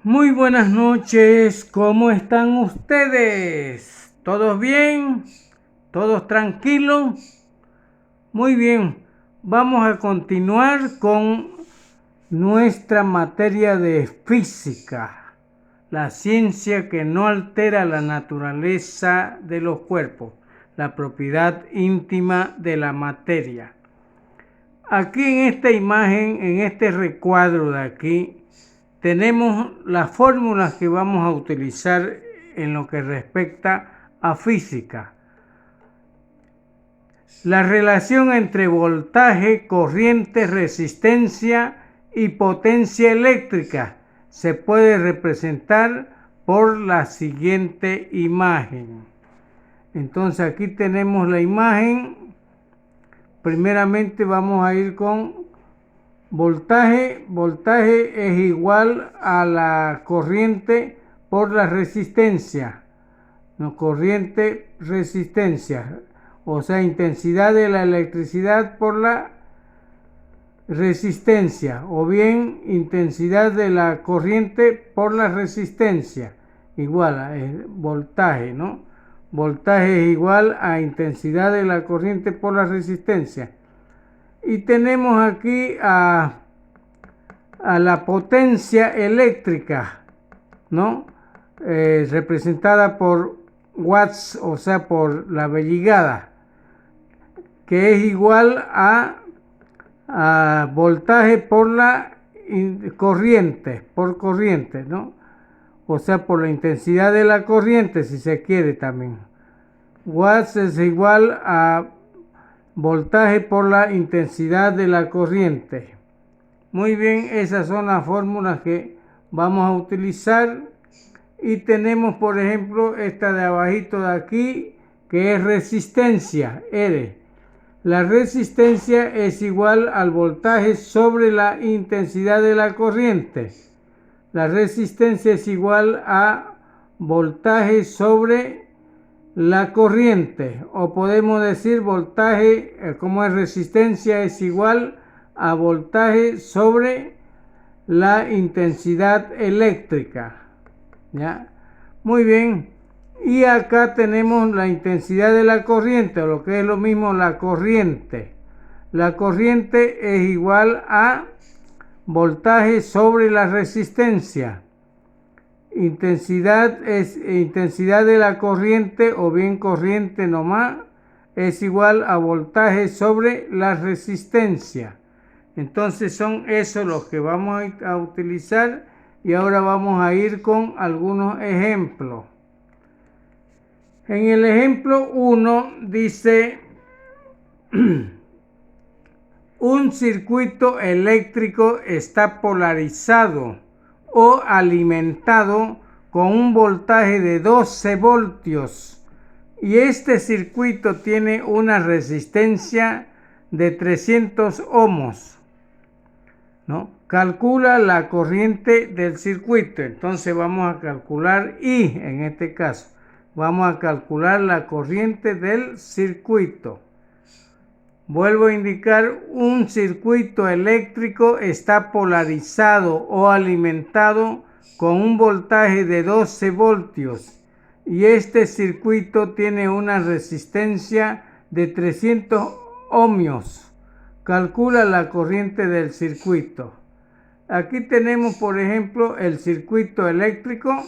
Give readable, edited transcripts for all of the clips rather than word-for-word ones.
Muy buenas noches, ¿cómo están ustedes? ¿Todos bien? ¿Todos tranquilos? Muy bien, vamos a continuar con nuestra materia de física, la ciencia que no altera la naturaleza de los cuerpos, la propiedad íntima de la materia. Aquí en esta imagen, en este recuadro de aquí, tenemos las fórmulas que vamos a utilizar en lo que respecta a física. La relación entre voltaje, corriente, resistencia y potencia eléctrica se puede representar por la siguiente imagen. Entonces aquí tenemos la imagen. Primeramente vamos a ir con voltaje. Voltaje es igual a la corriente por la resistencia. No, corriente, resistencia. O sea, intensidad de la electricidad por la resistencia. O bien, intensidad de la corriente por la resistencia. Igual a voltaje, ¿no? Voltaje es igual a intensidad de la corriente por la resistencia. Y tenemos aquí a la potencia eléctrica, ¿no? Representada por watts, o sea, por la belligada, que es igual a voltaje por la corriente, ¿no? O sea, por la intensidad de la corriente, si se quiere también. Watts es igual a voltaje por la intensidad de la corriente. Muy bien, esas son las fórmulas que vamos a utilizar. Y tenemos, por ejemplo, esta de abajito de aquí, que es resistencia, R. La resistencia es igual al voltaje sobre la intensidad de la corriente. La resistencia es igual a voltaje sobre la corriente, o podemos decir voltaje, como es resistencia, es igual a voltaje sobre la intensidad eléctrica. ¿Ya? Muy bien. Y acá tenemos la intensidad de la corriente, o lo que es lo mismo, la corriente. La corriente es igual a voltaje sobre la resistencia. Intensidad es intensidad de la corriente, o bien corriente nomás, es igual a voltaje sobre la resistencia. Entonces son esos los que vamos a utilizar, y ahora vamos a ir con algunos ejemplos. En el ejemplo 1 dice un circuito eléctrico está polarizado o alimentado con un voltaje de 12 voltios y este circuito tiene una resistencia de 300 ohms, ¿no? Calcula la corriente del circuito. Entonces vamos a calcular I en este caso. Vamos a calcular la corriente del circuito. Vuelvo a indicar, un circuito eléctrico está polarizado o alimentado con un voltaje de 12 voltios y este circuito tiene una resistencia de 300 ohmios. Calcula la corriente del circuito. Aquí tenemos, por ejemplo, el circuito eléctrico,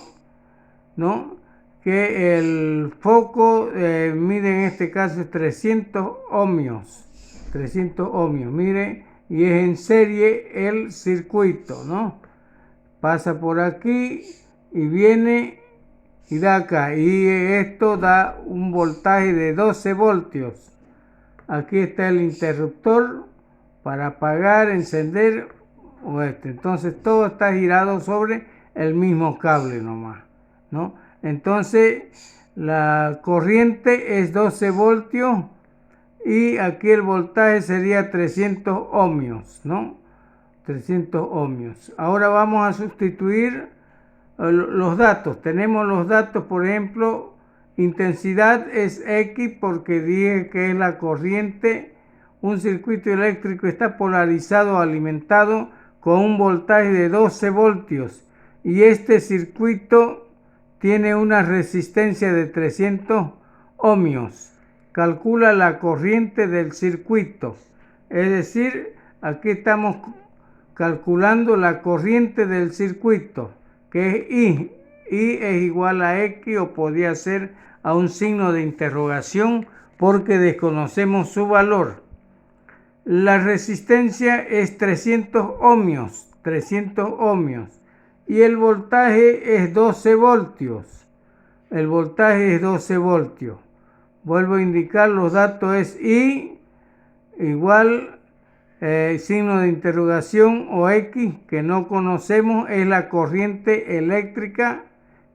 ¿no? Que el foco mide en este caso 300 ohmios. 300 ohmios, mire, y es en serie el circuito, ¿no? Pasa por aquí y viene y da acá, y esto da un voltaje de 12 voltios. Aquí está el interruptor para apagar, encender, o entonces todo está girado sobre el mismo cable nomás, ¿no? Entonces la corriente es 12 voltios y aquí el voltaje sería 300 ohmios, ¿no? 300 ohmios. Ahora vamos a sustituir los datos. Tenemos los datos, por ejemplo, intensidad es X porque dije que es la corriente. Un circuito eléctrico está polarizado o alimentado con un voltaje de 12 voltios y este circuito tiene una resistencia de 300 ohmios. Calcula la corriente del circuito. Es decir, aquí estamos calculando la corriente del circuito, que es I. I es igual a X, o podría ser a un signo de interrogación porque desconocemos su valor. La resistencia es 300 ohmios, y el voltaje es 12 voltios. El voltaje es 12 voltios. Vuelvo a indicar, los datos es I igual signo de interrogación o X, que no conocemos, es la corriente eléctrica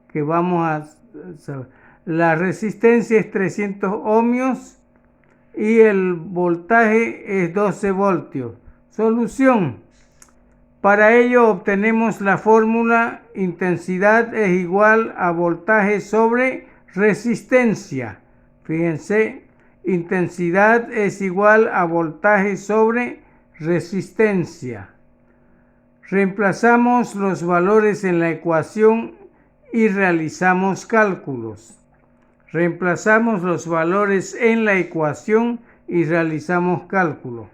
que vamos a saber. La resistencia es 300 ohmios y el voltaje es 12 voltios. Solución. Para ello obtenemos la fórmula: intensidad es igual a voltaje sobre resistencia. Fíjense, intensidad es igual a voltaje sobre resistencia. Reemplazamos los valores en la ecuación y realizamos cálculos. Reemplazamos los valores en la ecuación y realizamos cálculos.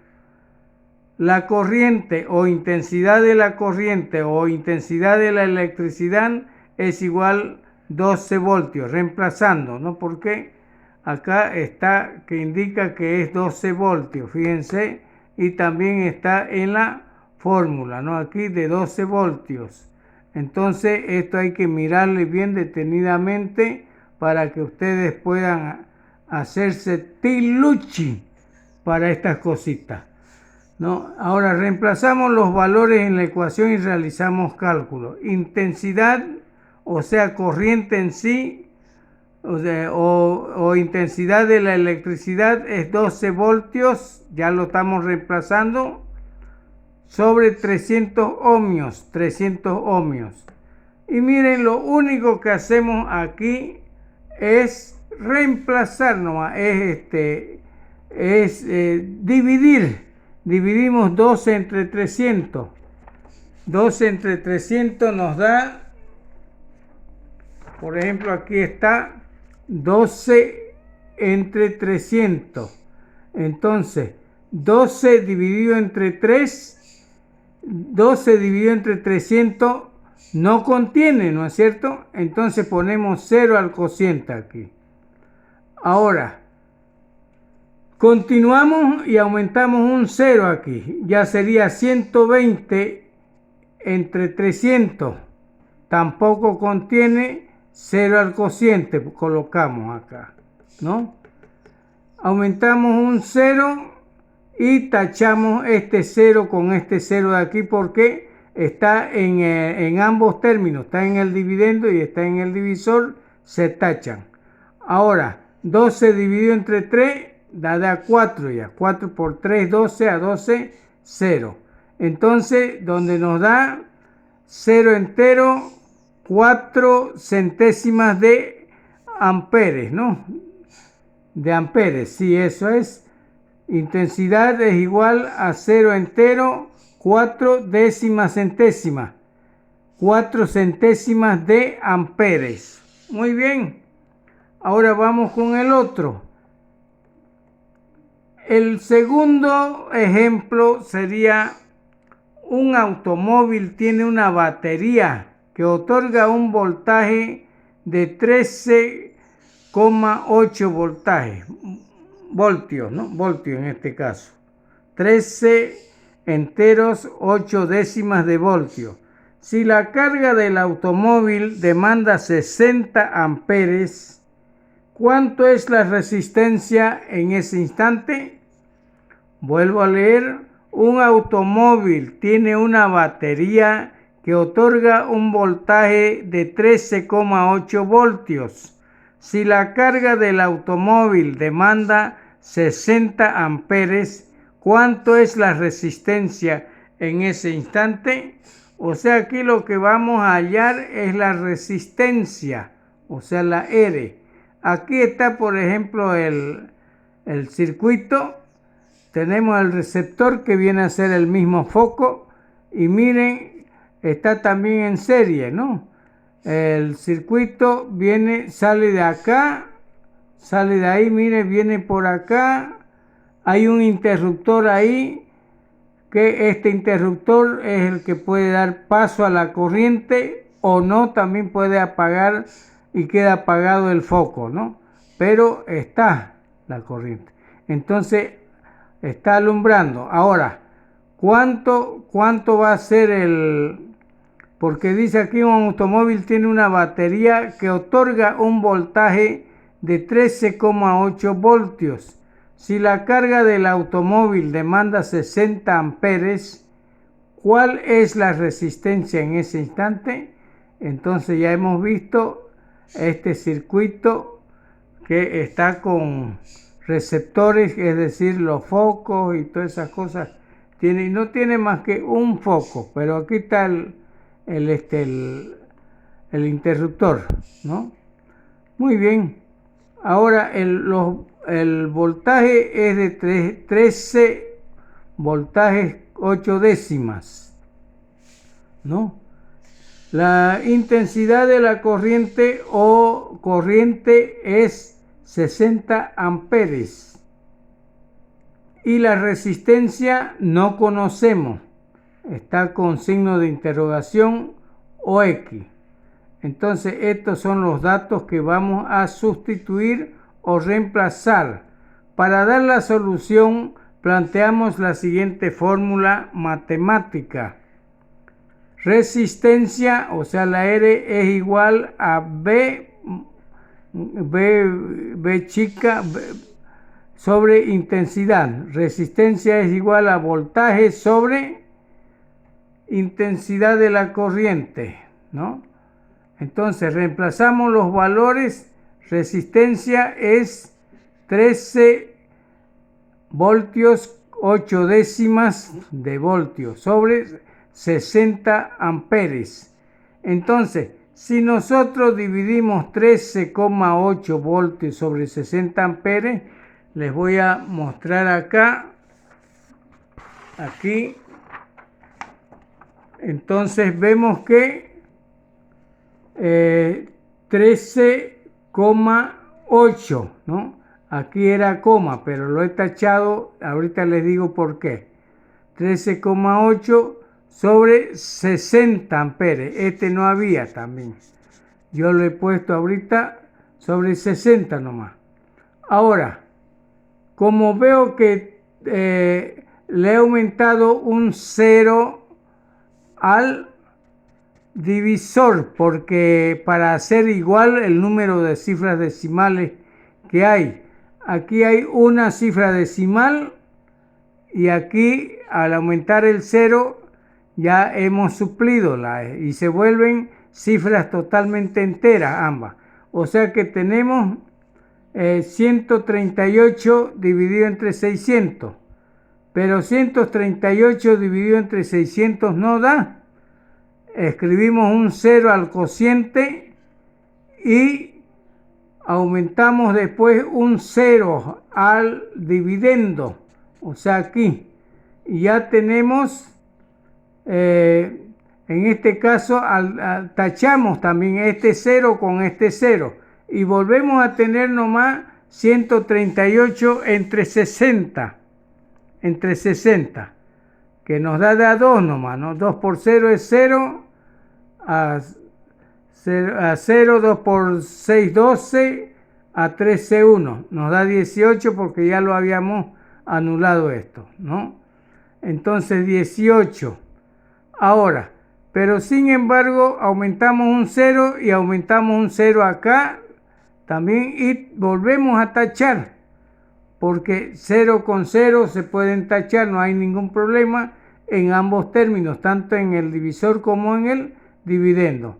La corriente o intensidad de la corriente o intensidad de la electricidad es igual 12 voltios. Reemplazando, ¿no? Porque acá está que indica que es 12 voltios, fíjense, y también está en la fórmula, ¿no? Aquí de 12 voltios. Entonces esto hay que mirarle bien detenidamente para que ustedes puedan hacerse tiluchi para estas cositas, ¿no? Ahora reemplazamos los valores en la ecuación y realizamos cálculos. Intensidad, o sea, corriente en sí, o intensidad de la electricidad es 12 voltios, ya lo estamos reemplazando, sobre 300 ohmios. Y miren, lo único que hacemos aquí es reemplazar, es dividir. Dividimos 12 entre 300. 12 entre 300 nos da, por ejemplo, aquí está 12 entre 300. Entonces, 12 dividido entre 300 no contiene, ¿no es cierto? Entonces ponemos 0 al cociente aquí. Ahora, continuamos y aumentamos un 0 aquí. Ya sería 120 entre 300. Tampoco contiene, 0 al cociente. Colocamos acá, ¿no? Aumentamos un 0 y tachamos este 0 con este 0 de aquí porque está en ambos términos. Está en el dividendo y está en el divisor. Se tachan. Ahora, 12 dividido entre 3 da 4 ya. 4 por 3, 12, a 12, 0. Entonces, donde nos da 0 entero, 4 centésimas de amperes, ¿no? De amperes, sí, eso es. Intensidad es igual a 0 entero, 4 décimas centésimas. 4 centésimas de amperes. Muy bien. Ahora vamos con el otro. El segundo ejemplo sería: un automóvil tiene una batería que otorga un voltaje de 13,8 voltios, ¿no? Voltios en este caso. 13 enteros 8 décimas de voltio. Si la carga del automóvil demanda 60 amperes, ¿cuánto es la resistencia en ese instante? Vuelvo a leer. Un automóvil tiene una batería que otorga un voltaje de 13,8 voltios. Si la carga del automóvil demanda 60 amperes, ¿cuánto es la resistencia en ese instante? O sea, aquí lo que vamos a hallar es la resistencia, o sea, la R. Aquí está, por ejemplo, el circuito. Tenemos el receptor que viene a ser el mismo foco. Y miren, está también en serie, ¿no? El circuito sale de acá, sale de ahí, mire, viene por acá. Hay un interruptor ahí, que este interruptor es el que puede dar paso a la corriente o no, también puede apagar y queda apagado el foco, ¿no? Pero está la corriente. Entonces, está alumbrando. Ahora, ¿cuánto va a ser porque dice aquí un automóvil tiene una batería que otorga un voltaje de 13,8 voltios. Si la carga del automóvil demanda 60 amperes, ¿cuál es la resistencia en ese instante? Entonces ya hemos visto este circuito que está con receptores, es decir, los focos y todas esas cosas. No tiene más que un foco, pero aquí está el interruptor, ¿no? Muy bien. Ahora el voltaje es de 13 voltajes 8 décimas, ¿no? La intensidad de la corriente o corriente es 60 amperes. Y la resistencia no conocemos. Está con signo de interrogación o X. Entonces estos son los datos que vamos a sustituir o reemplazar. Para dar la solución planteamos la siguiente fórmula matemática. Resistencia, o sea la R es igual a B chica sobre intensidad. Resistencia es igual a voltaje sobre intensidad de la corriente, ¿no? Entonces reemplazamos los valores. Resistencia es 13 voltios 8 décimas de voltio sobre 60 amperes. Entonces, si nosotros dividimos 13,8 voltios sobre 60 amperes, les voy a mostrar aquí. Entonces vemos que 13,8, ¿no? Aquí era coma, pero lo he tachado, ahorita les digo por qué. 13,8 sobre 60 amperes, este no había también. Yo lo he puesto ahorita sobre 60 nomás. Ahora, como veo que le he aumentado un 0 al divisor, porque para hacer igual el número de cifras decimales que hay, aquí hay una cifra decimal y aquí al aumentar el 0 ya hemos suplido y se vuelven cifras totalmente enteras ambas. O sea que tenemos 138 dividido entre 600, pero 138 dividido entre 600 no da. Escribimos un 0 al cociente y aumentamos después un 0 al dividendo, o sea aquí, y ya tenemos, en este caso, tachamos también este 0 con este 0 y volvemos a tener nomás 138 entre 60, que nos da de a 2 nomás, ¿no? 2 por 0 es 0, a 0, 2 por 6, 12, a 13, 1. Nos da 18 porque ya lo habíamos anulado esto, ¿no? Entonces 18. Ahora, pero sin embargo, aumentamos un 0 y aumentamos un 0 acá también y volvemos a tachar, porque 0 con 0 se pueden tachar, no hay ningún problema en ambos términos, tanto en el divisor como en el dividendo.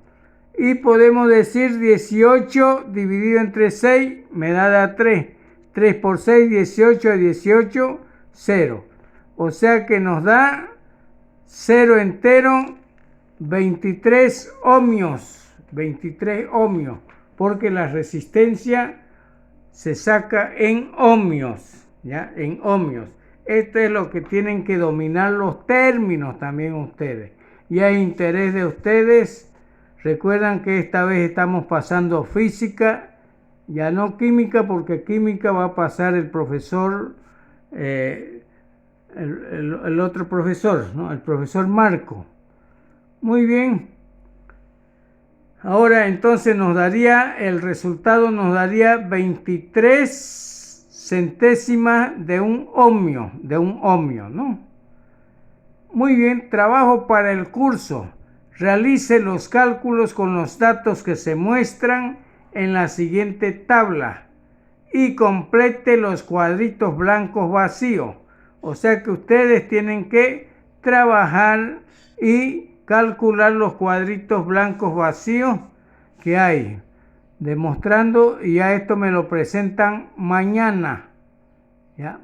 Y podemos decir 18 dividido entre 6 me da 3. 3 por 6, 18, a 18, 0. O sea que nos da 0 entero, 23 ohmios. 23 ohmios, porque la resistencia se saca en ohmios, ¿ya? En ohmios. Esto es lo que tienen que dominar los términos también ustedes. y hay interés de ustedes. Recuerdan que esta vez estamos pasando física, ya no química, porque química va a pasar el profesor, el otro profesor, ¿no? El profesor Marco. Muy bien. Ahora entonces el resultado nos daría 23 centésimas de un ohmio, ¿no? Muy bien, trabajo para el curso. Realice los cálculos con los datos que se muestran en la siguiente tabla y complete los cuadritos blancos vacíos. O sea que ustedes tienen que trabajar y calcular los cuadritos blancos vacíos que hay, demostrando, y ya esto me lo presentan mañana, ¿ya?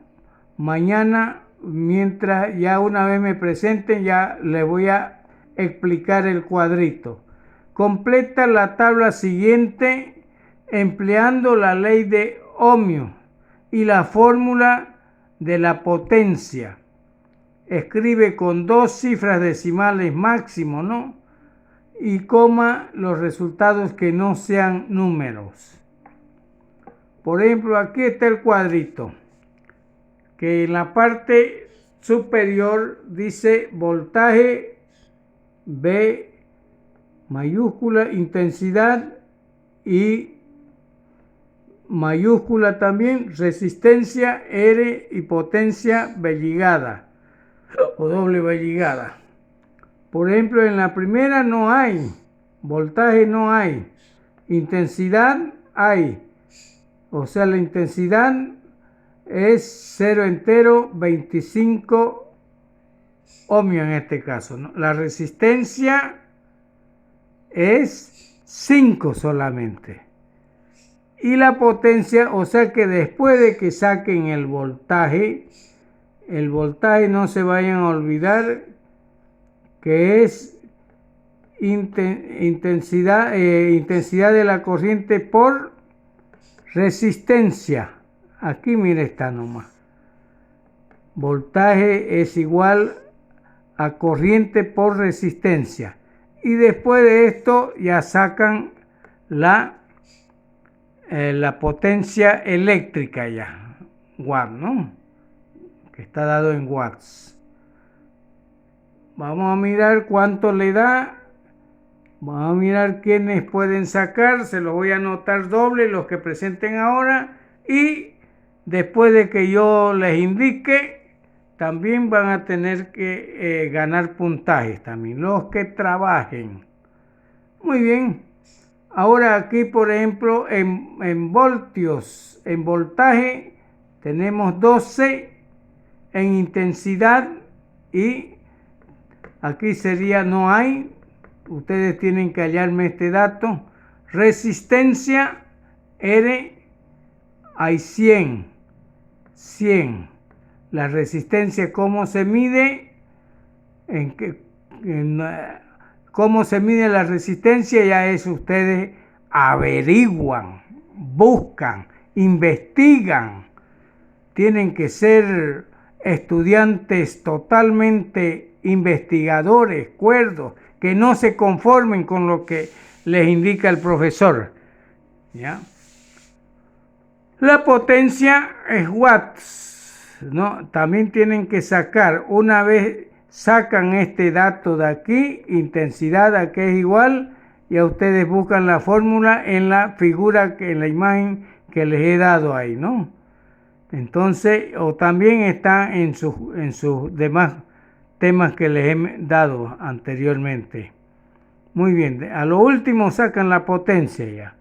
Mañana, mientras ya una vez me presenten, ya les voy a explicar el cuadrito. Completa la tabla siguiente empleando la ley de ohmio y la fórmula de la potencia. Escribe con 2 cifras decimales máximo, ¿no? Y coma los resultados que no sean números. Por ejemplo, aquí está el cuadrito, que en la parte superior dice voltaje V mayúscula, intensidad y mayúscula también, resistencia R y potencia V ligada o doble V ligada. Por ejemplo, en la primera no hay, voltaje no hay, intensidad hay, o sea, la intensidad es 0,25 ohmio en este caso, ¿no? La resistencia es 5 solamente. Y la potencia, o sea que después de que saquen el voltaje no se vayan a olvidar que es intensidad de la corriente por resistencia. Aquí mire, está nomás. Voltaje es igual a corriente por resistencia. Y después de esto ya sacan la potencia eléctrica ya. Watt, ¿no? Que está dado en watts. Vamos a mirar cuánto le da. Vamos a mirar quiénes pueden sacar. Se los voy a anotar doble los que presenten ahora. Y después de que yo les indique, también van a tener que ganar puntajes también. Los que trabajen. Muy bien. Ahora aquí, por ejemplo, en voltios, en voltaje, tenemos 12 en intensidad y aquí sería no hay, ustedes tienen que hallarme este dato. Resistencia R hay 100. La resistencia, ¿cómo se mide? ¿Cómo se mide la resistencia? Ya eso ustedes averiguan, buscan, investigan. Tienen que ser estudiantes totalmente investigadores, cuerdos, que no se conformen con lo que les indica el profesor. ¿Ya? La potencia es watts, ¿no? También tienen que sacar, una vez sacan este dato de aquí, intensidad a que es igual, y a ustedes buscan la fórmula en la figura, en la imagen que les he dado ahí, ¿no? Entonces, o también está en sus demás temas que les he dado anteriormente. Muy bien, a lo último sacan la potencia ya.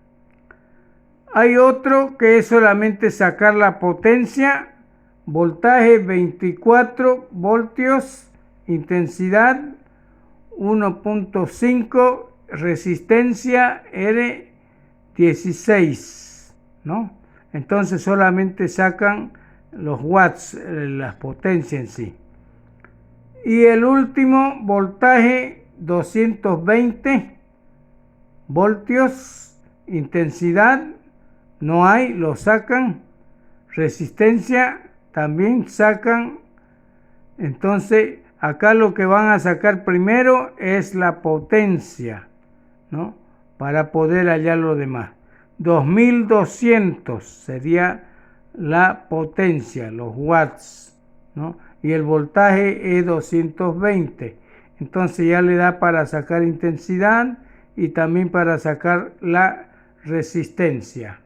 Hay otro que es solamente sacar la potencia, voltaje 24 voltios, intensidad 1.5, resistencia R 16, ¿no? Entonces solamente sacan los watts, las potencias en sí. Y el último, voltaje 220 voltios, intensidad no hay, lo sacan, resistencia también sacan. Entonces acá lo que van a sacar primero es la potencia, ¿no? Para poder hallar lo demás. 2200 sería la potencia, los watts, ¿no? Y el voltaje es 220. Entonces ya le da para sacar intensidad y también para sacar la resistencia.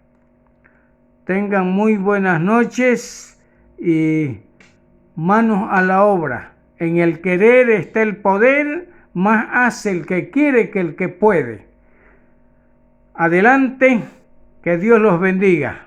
Tengan muy buenas noches y manos a la obra. En el querer está el poder, más hace el que quiere que el que puede. Adelante, que Dios los bendiga.